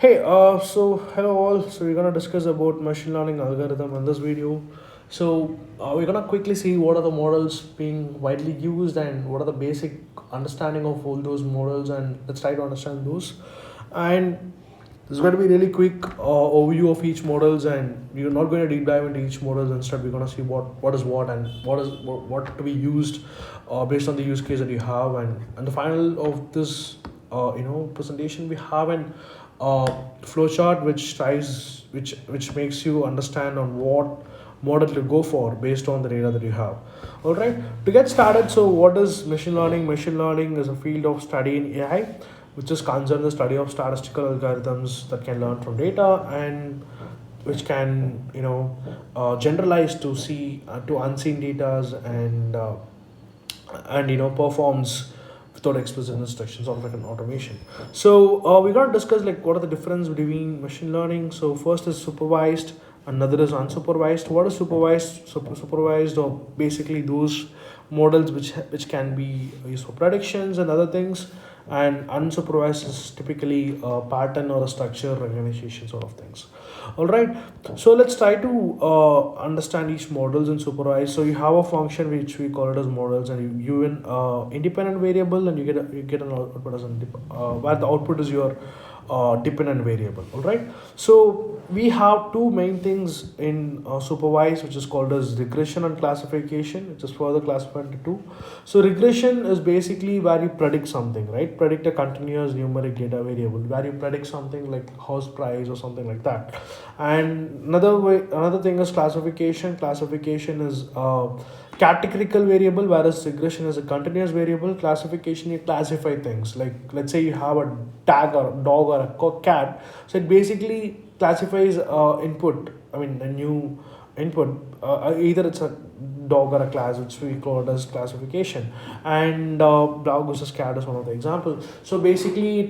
Hey, so hello all. So we're gonna discuss about machine learning algorithm in this video. So we're gonna quickly see what are the models being widely used and what are the basic understanding of all those models, and let's try to understand those. And this is going to be really quick overview of each models, and we're not going to deep dive into each models. Instead, we're going to see what is what and what to be used based on the use case that you have. And the final of this presentation, we have an flowchart which tries which makes you understand on what model to go for based on the data that you have. All right, to get started, so what is machine learning? Machine learning is a field of study in AI which is concerned the study of statistical algorithms that can learn from data and which can generalize to see to unseen data and performs without explicit instructions, sort of like an automation. So we're going to discuss like what are the difference between machine learning. So first is supervised, another is unsupervised. What is supervised? Supervised or basically those models which can be used for predictions and other things, and unsupervised is typically a pattern or a structure recognition sort of things. All right, so let's try to understand each models in supervised. So you have a function which we call it as models, and you in independent variable, and you get an output as where the output is your dependent variable. All right, so we have two main things in supervised, which is called as regression and classification, which is further classified into two. So regression is basically where you predict something, right? Predict a continuous numeric data variable, where you predict something like house price or something like that. And another thing is classification. Classification is categorical variable, whereas regression is a continuous variable. Classification, you classify things, like let's say you have a tag or a dog or a cat, so it basically classifies input, I mean a new input, either it's a dog or a class, which we call it as classification. And dog versus cat is one of the examples. So basically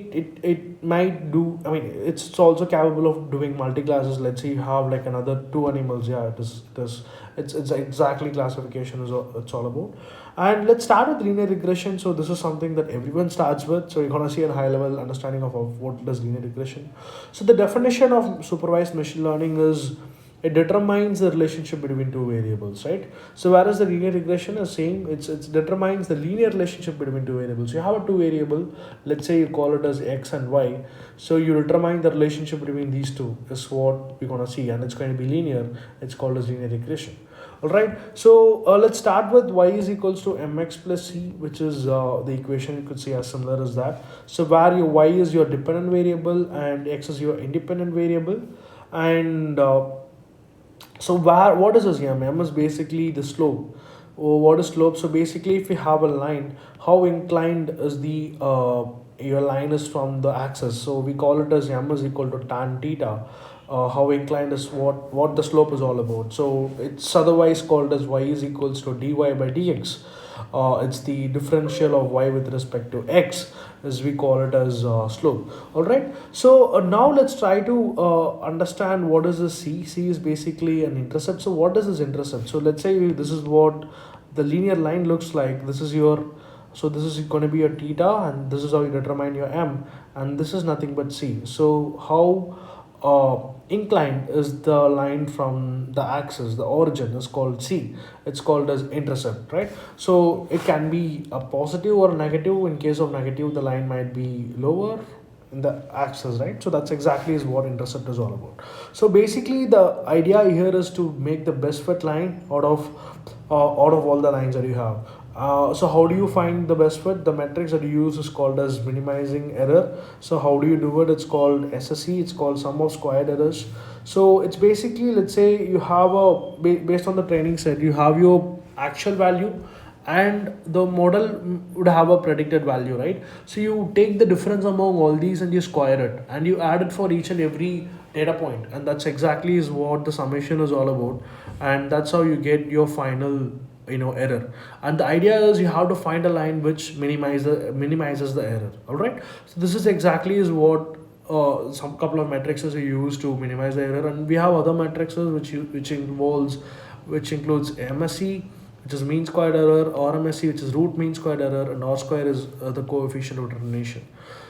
it might do, I mean it's also capable of doing multi classes. Let's say you have like another two animals. Yeah, it's exactly classification is it's all about. And let's start with linear regression. So this is something that everyone starts with, so you're going to see a high level understanding of what does linear regression. So the definition of supervised machine learning is it determines the relationship between two variables, right? So whereas the linear regression is saying it determines the linear relationship between two variables. You have a two variable, let's say you call it as x and y. So you determine the relationship between these two is what we're gonna see, and it's going to be linear. It's called as linear regression. All right. So let's start with y is equals to mx plus c, which is the equation you could see as similar as that. So where your y is your dependent variable and x is your independent variable, and so what is this m? M is basically the slope. What is slope? So basically, if you have a line, how inclined is the your line is from the axis. So we call it as m is equal to tan theta. How inclined is what the slope is all about. So it's otherwise called as y is equals to dy by dx. It's the differential of y with respect to x, as we call it as slope. All right, so now let's try to understand what is the c is basically an intercept. So what is this intercept? So let's say this is what the linear line looks like. This is your, so this is going to be your theta, and this is how you determine your m, and this is nothing but c. So how inclined is the line from the axis, the origin is called c. It's called as intercept, right? So it can be a positive or negative. In case of negative, the line might be lower in the axis, right? So that's exactly is what intercept is all about. So basically the idea here is to make the best fit line out of all the lines that you have. So how do you find the best fit? The metrics that you use is called as minimizing error. So how do you do it? It's called SSE. It's called sum of squared errors. So it's basically, let's say you have based on the training set, you have your actual value and the model would have a predicted value, right? So you take the difference among all these and you square it and you add it for each and every data point, and that's exactly is what the summation is all about, and that's how you get your final error. And the idea is you have to find a line which minimizes the error. All right, so this is exactly is what some couple of metrics are used to minimize the error, and we have other metrics which includes MSE, which is mean squared error, RMSE, which is root mean squared error, and R square is the coefficient of determination.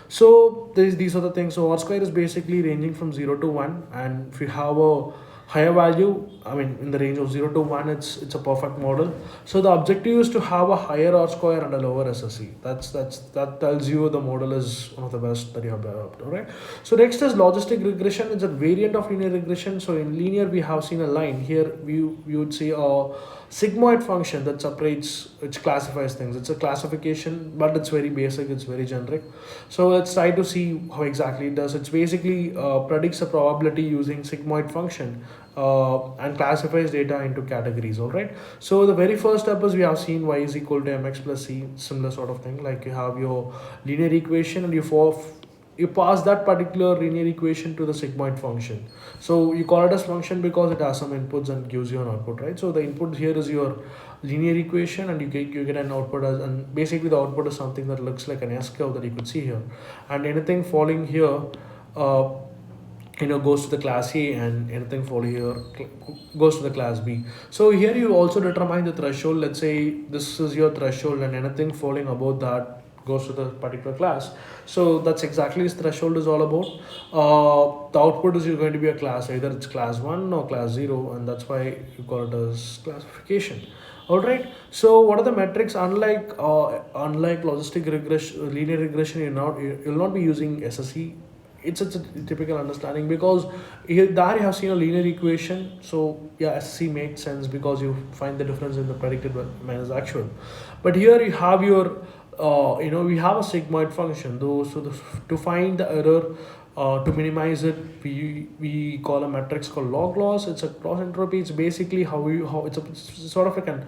So these are the things. So R square is basically ranging from 0 to 1, and if you have a higher value, I mean in the range of 0 to 1, it's a perfect model. So the objective is to have a higher R square and a lower SSE. That tells you the model is one of the best that you have developed. All right. So next is logistic regression. It's a variant of linear regression. So in linear we have seen a line. Here we would see a sigmoid function that separates, which classifies things. It's a classification, but it's very basic, it's very generic. So let's try to see how exactly it does. It's basically predicts a probability using sigmoid function, and classifies data into categories. All right. So the very first step is we have seen y is equal to mx plus c, similar sort of thing. Like you have your linear equation and you pass that particular linear equation to the sigmoid function. So you call it as function because it has some inputs and gives you an output, right? So the input here is your linear equation, and you get an output as, and basically the output is something that looks like an S curve that you could see here, and anything falling here uh, goes to the class A, and anything falling here goes to the class B. So here you also determine the threshold. Let's say this is your threshold, and anything falling above that goes to the particular class. So that's exactly this threshold is all about. The output is going to be a class, either it's class 1 or class 0, and that's why you call it as classification. All right. So what are the metrics? Unlike logistic regression, linear regression, you'll not be using SSE. It's a typical understanding, because here there you have seen a linear equation. So yeah, SSE makes sense because you find the difference in the predicted minus actual. But here you have your we have a sigmoid function though. So to find the error, to minimize it, we call a matrix called log loss. It's a cross entropy. It's basically how it's sort of like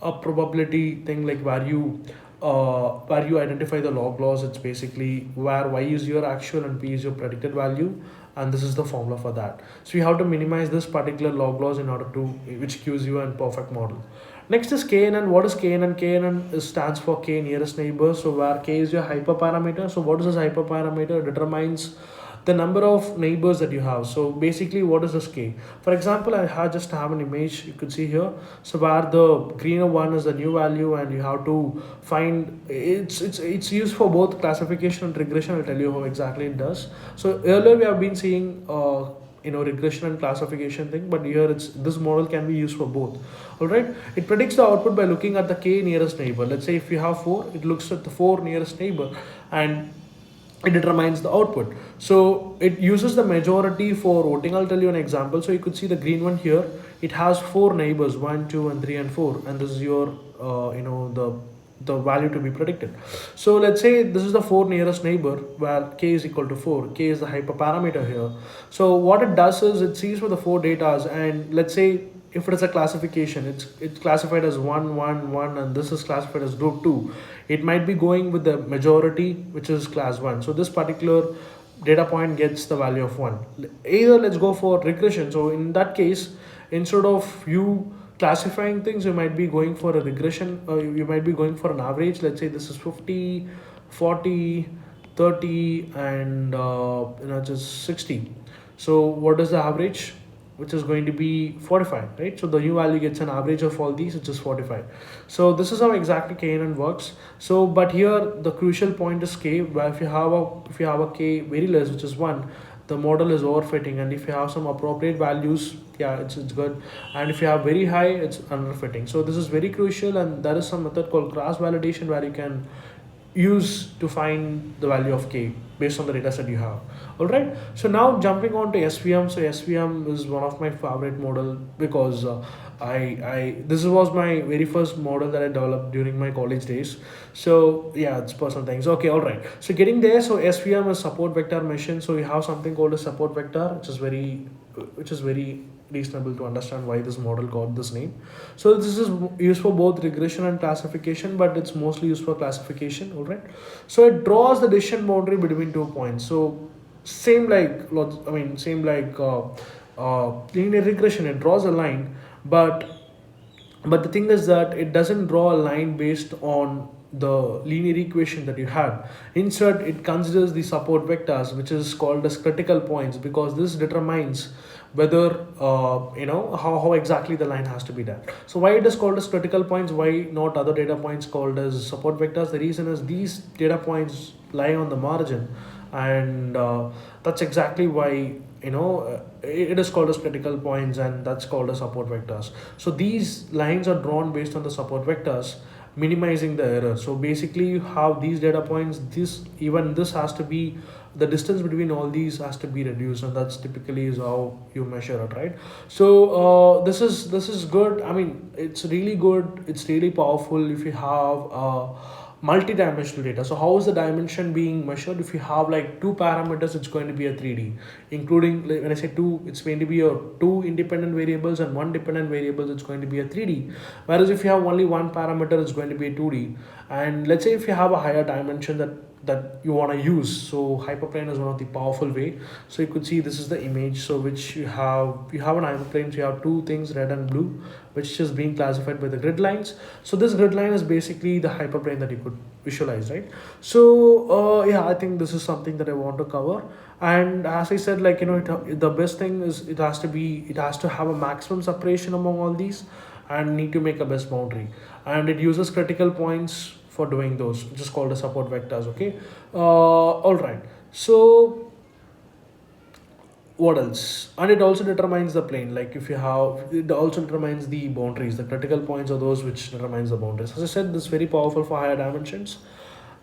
a probability thing, like where you identify the log loss. It's basically where y is your actual and p is your predicted value, and this is the formula for that. So you have to minimize this particular log loss in order to, which gives you a perfect model. Next is KNN. What is KNN? KNN stands for K nearest neighbor. So where K is your hyperparameter. So what is this hyperparameter? It determines the number of neighbors that you have. So basically, what is this K? For example, I just have an image you could see here. So where the greener one is the new value, and you have to find, it's used for both classification and regression. I'll tell you how exactly it does. So earlier we have been seeing regression and classification thing, but here this model can be used for both. All right. It predicts the output by looking at the K nearest neighbor. Let's say if you have 4, it looks at the 4 nearest neighbor, and it determines the output. So it uses the majority for voting. I'll tell you an example. So you could see the green one here. It has 4 neighbors, 1, 2, and 3, and 4, and this is your the value to be predicted. So let's say this is the 4 nearest neighbor, where K is equal to 4. K is the hyperparameter here. So what it does is it sees for the 4 datas, and let's say if it is a classification, it's classified as 1, 1, 1, and this is classified as group 2. It might be going with the majority, which is class 1. So this particular data point gets the value of 1. Either let's go for regression. So in that case, instead of you classifying things, you might be going for a regression, you might be going for an average. Let's say this is 50, 40, 30, and just 60. So what is the average? Which is going to be 45, right? So the new value gets an average of all these, which is 45. So this is how exactly KNN works. So but here the crucial point is K, where if you have a K very less, which is 1, the model is overfitting, and if you have some appropriate values, yeah, it's good, and if you have very high, it's underfitting. So this is very crucial, and there is some method called cross validation where you can use to find the value of K based on the data set you have. All right. So now jumping on to SVM. So SVM is one of my favorite model, because this was my very first model that I developed during my college days. So yeah, it's personal things. Okay, all right. So getting there. So SVM is support vector machine. So you have something called a support vector, which is very reasonable to understand why this model got this name. So this is used for both regression and classification, but it's mostly used for classification. All right. So it draws the decision boundary between 2 points. So same like linear regression, it draws a line, but the thing is that it doesn't draw a line based on the linear equation that you had. Instead, it considers the support vectors, which is called as critical points, because this determines whether how exactly the line has to be done. So why it is called as critical points, why not other data points called as support vectors? The reason is these data points lie on the margin, and that's exactly why it is called as critical points, and that's called as support vectors. So these lines are drawn based on the support vectors, minimizing the error. So basically you have these data points, this has to be, the distance between all these has to be reduced, and that's typically is how you measure it, right? So this is good. I mean, it's really good, it's really powerful if you have multi-dimensional data. So how is the dimension being measured? If you have like two parameters, it's going to be a 3D, including, like, when I say two, it's going to be a two independent variables and one dependent variables, it's going to be a 3D. Whereas if you have only one parameter, it's going to be a 2D. And let's say if you have a higher dimension that you want to use, so hyperplane is one of the powerful way. So you could see this is the image, so which you have an hyperplane, so you have two things, red and blue, which is being classified by the grid lines. So this grid line is basically the hyperplane that you could visualize, right? So yeah, I think this is something that I want to cover. And as I said, like, the best thing is it has to have a maximum separation among all these, and need to make a best boundary, and it uses critical points for doing those, which is called the support vectors. Okay. All right. So what else? And it also determines the plane, like if you have, it also determines the boundaries. The critical points are those which determines the boundaries. As I said, this is very powerful for higher dimensions.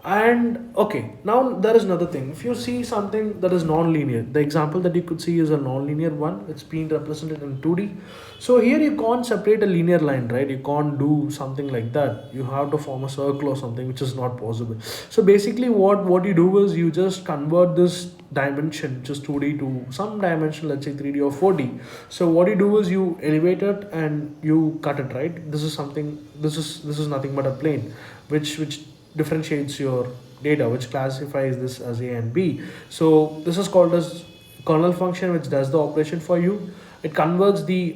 And okay, now there is another thing. If you see something that is non-linear, the example that you could see is a non-linear one. It's being represented in 2D. So here you can't separate a linear line, right? You can't do something like that. You have to form a circle or something, which is not possible. So basically what you do is you just convert this dimension, just 2D, to some dimension, let's say 3D or 4D. So what you do is you elevate it and you cut it, right? This is nothing but a plane, which differentiates your data, which classifies this as A and B. So this is called as kernel function, which does the operation for you. It converts the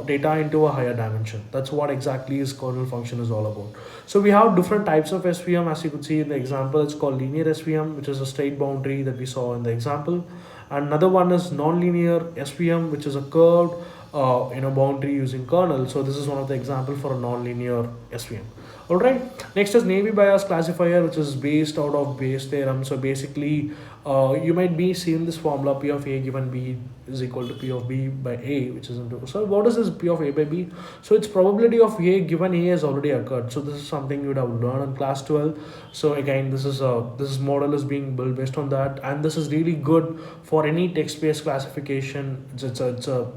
data into a higher dimension. That's what exactly is kernel function is all about. So we have different types of SVM, as you could see in the example. It's called linear SVM, which is a straight boundary that we saw in the example. And another one is non-linear SVM, which is a curved boundary using kernel. So this is one of the example for a non-linear SVM. All right. Next is Navy bias classifier, which is based out of Bayes theorem. So basically, you might be seeing this formula: P of A given B is equal to P of B by A, which is into. So what is this P of A by B? So it's probability of A given A has already occurred. So this is something you would have learned in class 12. So again, this model is being built based on that, and this is really good for any text-based classification. It's a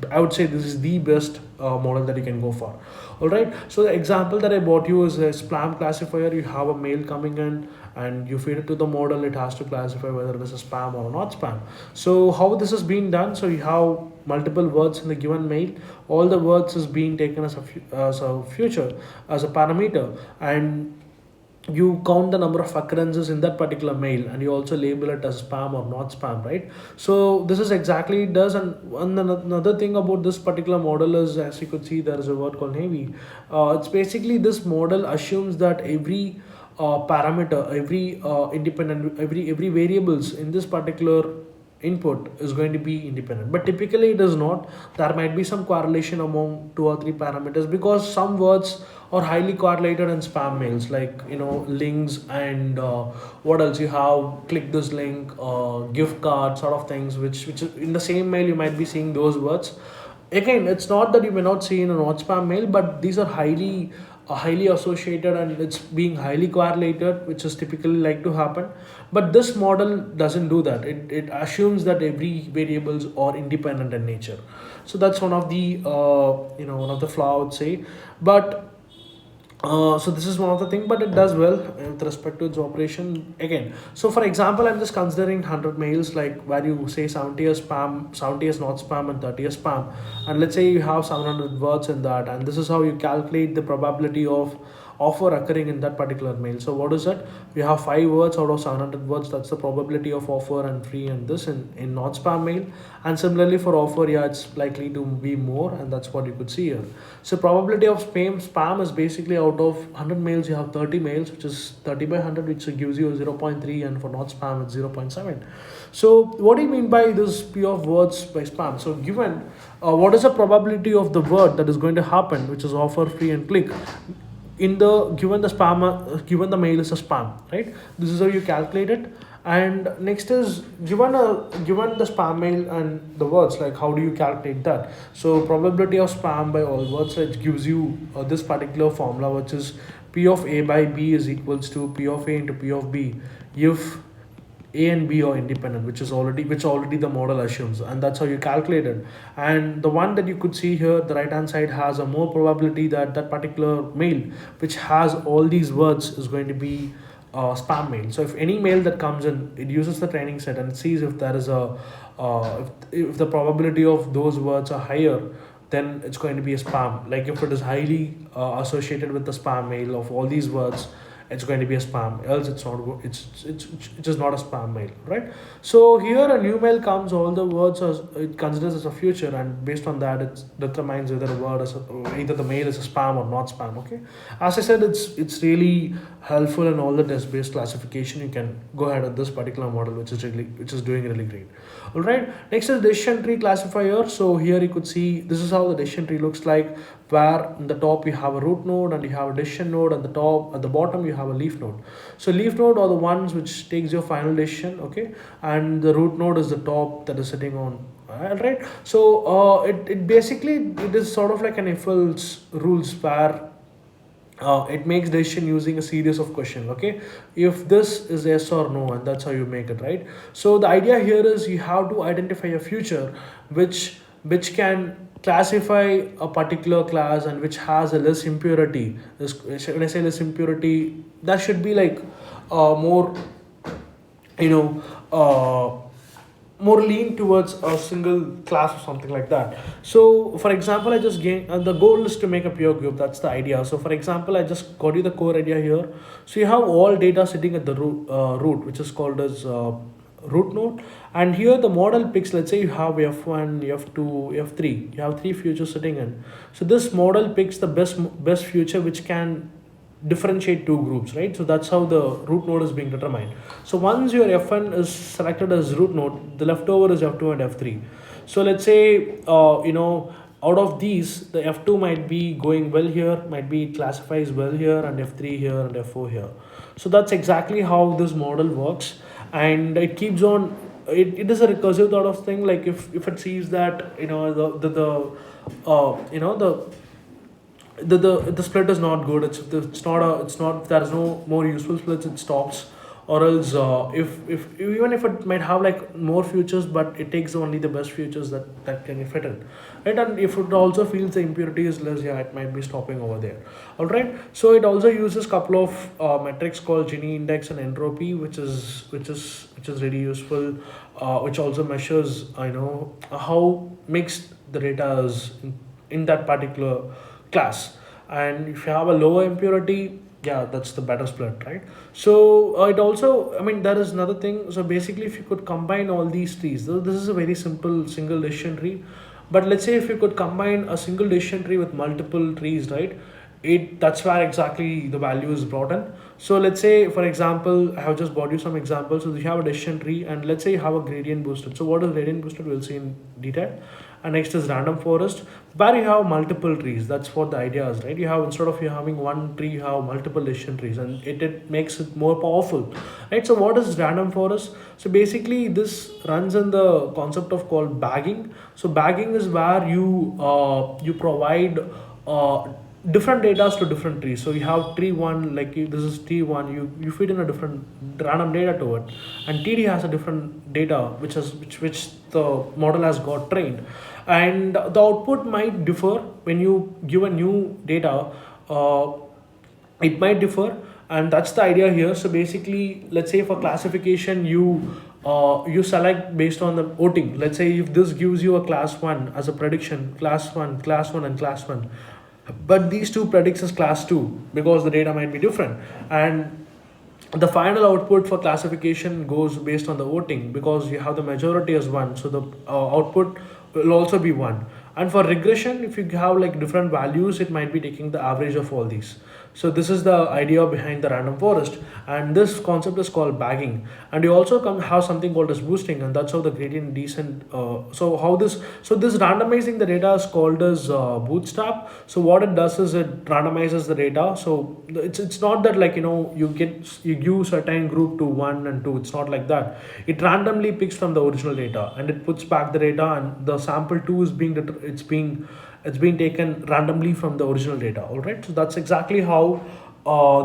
I would say this is the best model that you can go for. All right. So the example that I brought you is a spam classifier. You have a mail coming in and you feed it to the model. It has to classify whether this is spam or not spam. So how this is being done? So you have multiple words in the given mail. All the words is being taken as a future, as a parameter, and you count the number of occurrences in that particular mail, and you also label it as spam or not spam, right? So this is exactly it does. And another thing about this particular model is, as you could see, there is a word called Navy. It's basically, this model assumes that every parameter, every independent, every variables in this particular input is going to be independent, but typically it is not. There might be some correlation among two or three parameters, because some words are highly correlated in spam mails, like links, and what else you have, click this link, gift card sort of things, which in the same mail you might be seeing those words. Again, it's not that you may not see in a not spam mail, but these are highly associated, and it's being highly correlated, which is typically like to happen. But this model doesn't do that. It assumes that every variables are independent in nature. So that's one of the one of the flaw, I would say. But so this is one of the thing, but it does well with respect to its operation. Again, so for example, I'm just considering 100 mails, like where you say 70 is spam, 70 is not spam, and 30 is spam. And let's say you have 700 words in that, and this is how you calculate the probability of offer occurring in that particular mail. So what is that? We have 5 words out of 700 words. That's the probability of offer and free and this in not spam mail. And similarly for offer, yeah, it's likely to be more, and that's what you could see here. So probability of spam is basically out of 100 mails, you have 30 mails, which is 30 by 100, which gives you a 0.3, and for not spam, it's 0.7. So what do you mean by this P of words by spam? So given what is the probability of the word that is going to happen, which is offer, free, and click, in the given the spam given the mail is a spam, right? This is how you calculate it. And next is given the spam mail and the words, like how do you calculate that? So probability of spam by all words, it gives you this particular formula, which is P of A by B is equals to P of A into P of B if A and B are independent, which already the model assumes, and that's how you calculate it. And the one that you could see here, the right hand side, has a more probability that that particular mail which has all these words is going to be spam mail. So if any mail that comes in, it uses the training set and it sees if there is a if the probability of those words are higher, then it's going to be a spam. Like if it is highly associated with the spam mail of all these words, it's going to be a spam, else it's not it's just not a spam mail, right? So here a new mail comes, all the words are, it considers as a future, and based on that it determines whether a word is either the mail is a spam or not spam. Okay, as I said, it's really helpful in all the test based classification. You can go ahead with this particular model, which is doing really great. All right, next is decision tree classifier. So here you could see this is how the decision tree looks like, where in the top you have a root node and you have a decision node, and at the bottom you have a leaf node. So leaf node are the ones which takes your final decision, okay, and the root node is the top that is sitting on. All right, so it basically, it is sort of like an if else rules, where it makes decision using a series of questions. Okay, if this is yes or no, and that's how you make it, right? So the idea here is you have to identify a future which can classify a particular class and which has a less impurity. When I say less impurity, that should be like more, you know, more lean towards a single class or something like that. So for example, I just gain the goal is to make a pure group. That's the idea. So for example, I just got you the core idea here. So you have all data sitting at the root, which is called as root node, and here the model picks, let's say you have f1, f2, f3, you have 3 futures sitting in. So this model picks the best future which can differentiate 2 groups, right? So that's how the root node is being determined. So once your f1 is selected as root node, the leftover is f2 and f3. So let's say out of these, the f2 might be going well here, might be classifies well here, and f3 here and f4 here. So that's exactly how this model works, and it keeps on. It is a recursive sort of thing. Like if it sees that the split is not good, it's not there is no more useful splits, it stops. Or else if even if it might have like more futures, but it takes only the best futures that can fit in, right? And if it also feels the impurity is less, yeah, it might be stopping over there. All right, so it also uses couple of metrics called Gini index and entropy, which is really useful, which also measures how mixed the data is in that particular class. And if you have a lower impurity, yeah, that's the better split, right? So it also, I mean, there is another thing. So basically, if you could combine all these trees, this is a very simple single decision tree, but let's say if you could combine a single decision tree with multiple trees, right? That's where exactly the value is brought in. So let's say, for example, I have just brought you some examples. So you have a decision tree, and let's say you have a gradient boosted. So what is gradient boosted? We'll see in detail. And next is random forest, where you have multiple trees. That's what the idea is, right? You have, instead of you having one tree, you have multiple decision trees, and it makes it more powerful, right? So what is random forest? So basically this runs in the concept of called bagging. So bagging is where you provide different data to different trees. So you have tree one, like this is T1, you feed in a different random data to it, and TD has a different data which the model has got trained, and the output might differ when you give a new data. It might differ, and that's the idea here. So basically, let's say for classification, you select based on the voting. Let's say if this gives you a class 1 as a prediction, class 1, and class 1, but these two predicts as class 2 because the data might be different. And the final output for classification goes based on the voting because you have the majority as one, so the output will also be one. And for regression, if you have like different values, it might be taking the average of all these. So this is the idea behind the random forest, and this concept is called bagging. And you also have something called as boosting, and that's how the gradient descent. So this randomizing the data is called as bootstrap. So what it does is it randomizes the data. So it's not that like you give certain group to 1 and 2. It's not like that. It randomly picks from the original data and it puts back the data, and the sample 2 is it's being taken randomly from the original data. All right, so that's exactly how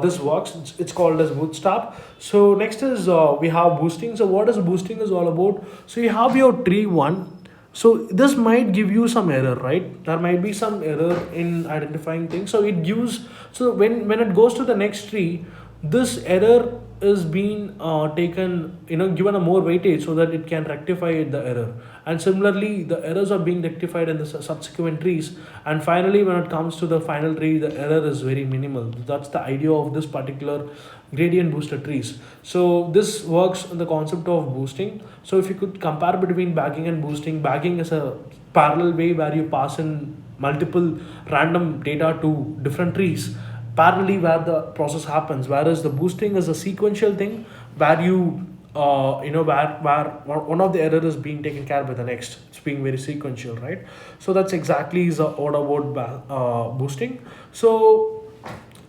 this works. It's called as bootstrap. So next is we have boosting. So what is boosting is all about? So you have your tree 1. So this might give you some error, right? There might be some error in identifying things. So it gives, so when it goes to the next tree, this error is being taken, given a more weightage so that it can rectify the error. And similarly, the errors are being rectified in the subsequent trees. And finally, when it comes to the final tree, the error is very minimal. That's the idea of this particular gradient booster trees. So this works in the concept of boosting. So if you could compare between bagging and boosting, bagging is a parallel way where you pass in multiple random data to different trees parallelly where the process happens, whereas the boosting is a sequential thing where you where one of the error is being taken care by the next. It's being very sequential, right? So that's exactly is what about boosting. So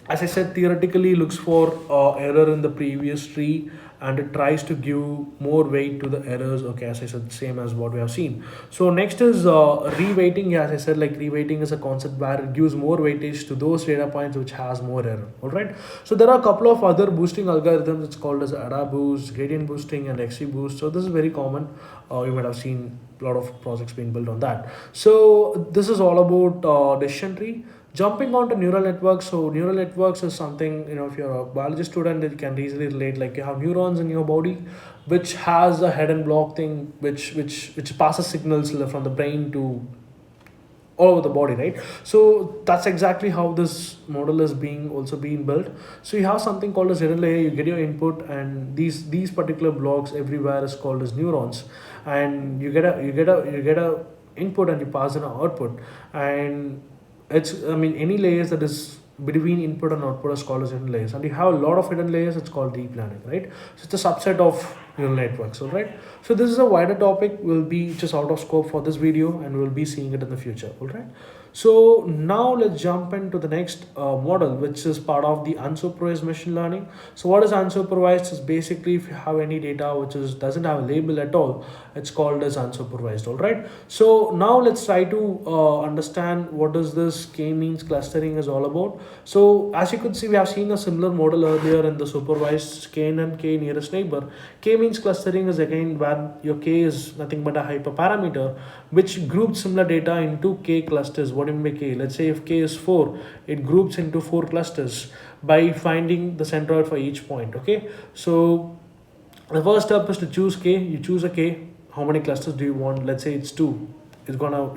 as I said, theoretically looks for error in the previous tree, and it tries to give more weight to the errors. Okay, as I said, same as what we have seen. So next is reweighting. Yeah, as I said, like reweighting is a concept where it gives more weightage to those data points which has more error. All right. So there are a couple of other boosting algorithms. It's called as ADA boost, gradient boosting, and XC boost. So this is very common. You might have seen a lot of projects being built on that. So this is all about decision tree. Jumping on to neural networks. So neural networks is something, if you're a biology student, it can easily relate. Like you have neurons in your body which has a head and block thing which passes signals from the brain to all over the body, right? So that's exactly how this model is being built. So you have something called as hidden layer. You get your input, and these particular blocks everywhere is called as neurons, and you get a input and you pass in an output. And any layers that is between input and output is called as hidden layers, and you have a lot of hidden layers. It's called deep learning, right? So it's a subset of neural networks. All right, so this is a wider topic, will be just out of scope for this video, and we'll be seeing it in the future. All right, so now let's jump into the next model, which is part of the unsupervised machine learning. So what is unsupervised? Is basically if you have any data which doesn't have a label at all, it's called as unsupervised. All right, so now let's try to understand what is this k-means clustering is all about. So as you could see, we have seen a similar model earlier in the supervised k and k nearest neighbor. K-means clustering is again where your k is nothing but a hyperparameter which groups similar data into k clusters. What do you mean by k? Let's say if k is 4, it groups into 4 clusters by finding the centroid for each point. Okay, so the first step is to choose k. You choose a k. How many clusters do you want? Let's say it's 2. You're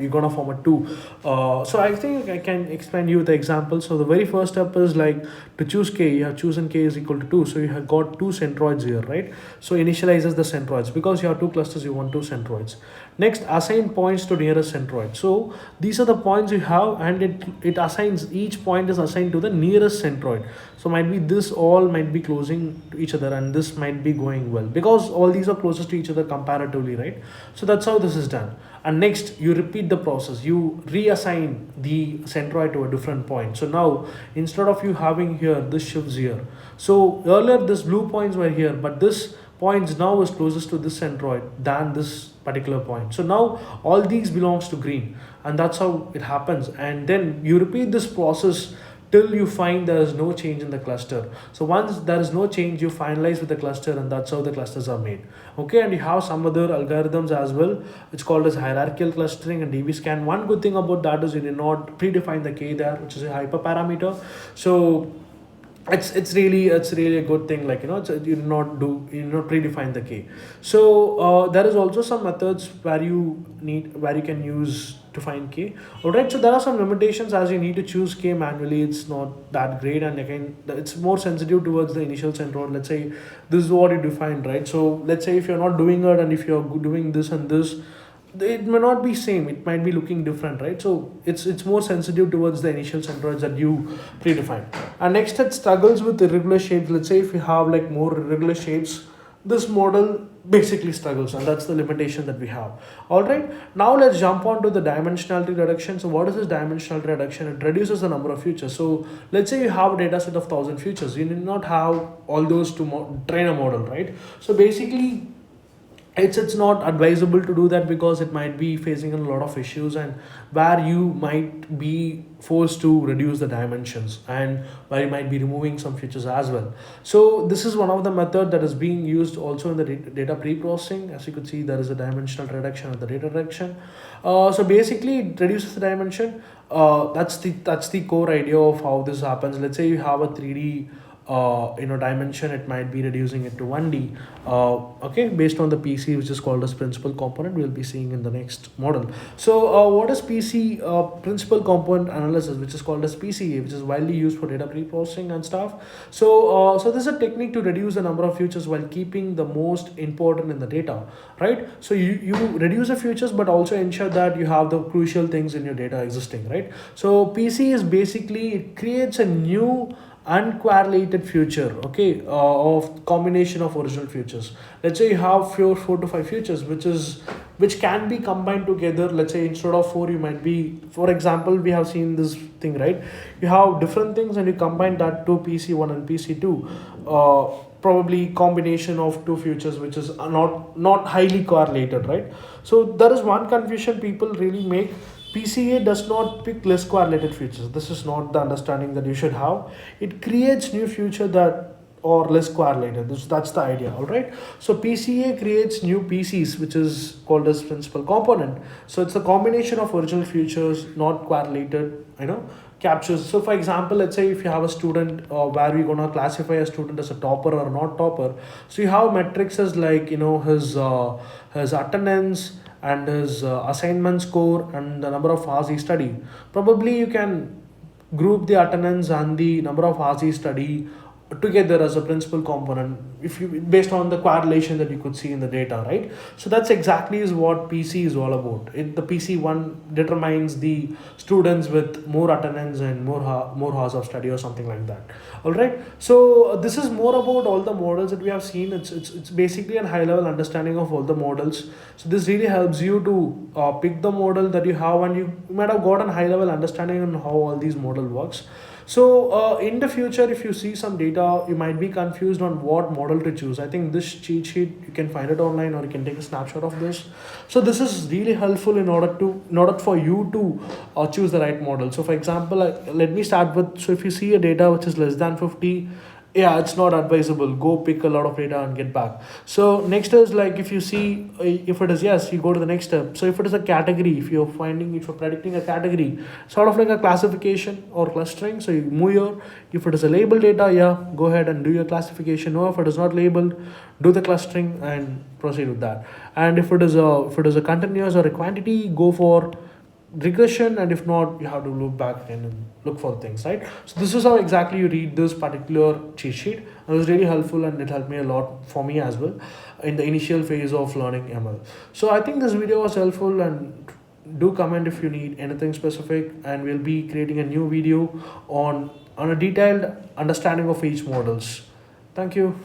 gonna form a 2. So I think I can explain you the example. So the very first step is like to choose k. You have chosen k is equal to 2, so you have got 2 centroids here, right? So initializes the centroids because you have 2 clusters, you want 2 centroids. Next, assign points to nearest centroid. So these are the points you have, and it assigns, each point is assigned to the nearest centroid. So might be this all might be closing to each other, and this might be going well because all these are closest to each other comparatively, right? So that's how this is done. And next, you repeat the process. You reassign the centroid to a different point. So now instead of you having here, this shifts here. So earlier this blue points were here, but this points now is closest to this centroid than this particular point. So now all these belongs to green, and that's how it happens. And then you repeat this process till you find there is no change in the cluster. So once there is no change, you finalize with the cluster, and that's how the clusters are made. Okay, and you have some other algorithms as well. It's called as hierarchical clustering and DB scan. One good thing about that is you did not predefine the k there, which is a hyperparameter. So it's really a good thing, like, you not do, predefine the key. So there is also some methods where you can use to find k. All right, so there are some limitations, as you need to choose k manually. It's not that great, and again it's more sensitive towards the initial centroid. Let's say this is what you defined, right? So let's say if you're not doing it, and if you're doing this and this, it may not be same, it might be looking different, right? So it's more sensitive towards the initial centroids that you predefine. And next, it struggles with irregular shapes. Let's say if you have like more irregular shapes, this model basically struggles, and that's the limitation that we have. All right, now let's jump on to the dimensionality reduction. So what is this dimensionality reduction? It reduces the number of features. So let's say you have a data set of 1,000 features, you need not have all those to train a model, right? So basically it's not advisable to do that, because it might be facing a lot of issues, and where you might be forced to reduce the dimensions, and where you might be removing some features as well. So this is one of the method that is being used also in the data pre-processing. As you could see, there is a dimensional reduction and the data reduction. So basically it reduces the dimension. That's the core idea of how this happens. Let's say you have a 3D dimension, it might be reducing it to 1D, okay, based on the PC, which is called as principal component. We'll be seeing in the next model. So what is PC principal component analysis, which is called as PCA, which is widely used for data pre-processing and stuff. So this is a technique to reduce the number of features while keeping the most important in the data, right? So you reduce the features, but also ensure that you have the crucial things in your data existing, right? So PC is basically, it creates a new uncorrelated future, okay, of combination of original features. Let's say you have four to five features, which can be combined together. Let's say instead of four, you might be, for example, we have seen this thing, right? You have different things, and you combine that to PC1 and PC2, probably combination of two features, which is not highly correlated, right? So there is one confusion people really make. PCA does not pick less correlated features. This is not the understanding that you should have. It creates new feature that or less correlated. That's the idea. All right. So PCA creates new PCs, which is called as principal component. So it's a combination of original features, not correlated. Captures. So for example, let's say if you have a student, where we're gonna classify a student as a topper or not topper. So you have metrics as like his attendance and his assignment score and the number of hours he study. Probably you can group the attendance and the number of hours he study together as a principal component, if you based on the correlation that you could see in the data, right? So that's exactly is what PC is all about. The PC1 determines the students with more attendance and more hours of study or something like that. All right, so this is more about all the models that we have seen. It's basically a high level understanding of all the models. So this really helps you to pick the model that you have, and you might have gotten high level understanding on how all these model works. So in the future, if you see some data, you might be confused on what model to choose. I think this cheat sheet, you can find it online, or you can take a snapshot of this. So this is really helpful in order for you to choose the right model. So for example, let me start with, so if you see a data which is less than 50, yeah, it's not advisable. Go pick a lot of data and get back. So next is like, if you see, if it is yes, you go to the next step. So if it is a category, if you're predicting a category, sort of like a classification or clustering, so you move here. If it is a labeled data, yeah, go ahead and do your classification. Or if it is not labeled, do the clustering and proceed with that. And if it is a continuous or a quantity, go for regression, and if not, you have to look back and look for things, right? So this is how exactly you read this particular cheat sheet. It was really helpful, and it helped me a lot, for me as well, in the initial phase of learning ML. So I think this video was helpful, and do comment if you need anything specific, and we'll be creating a new video on a detailed understanding of each models. Thank you.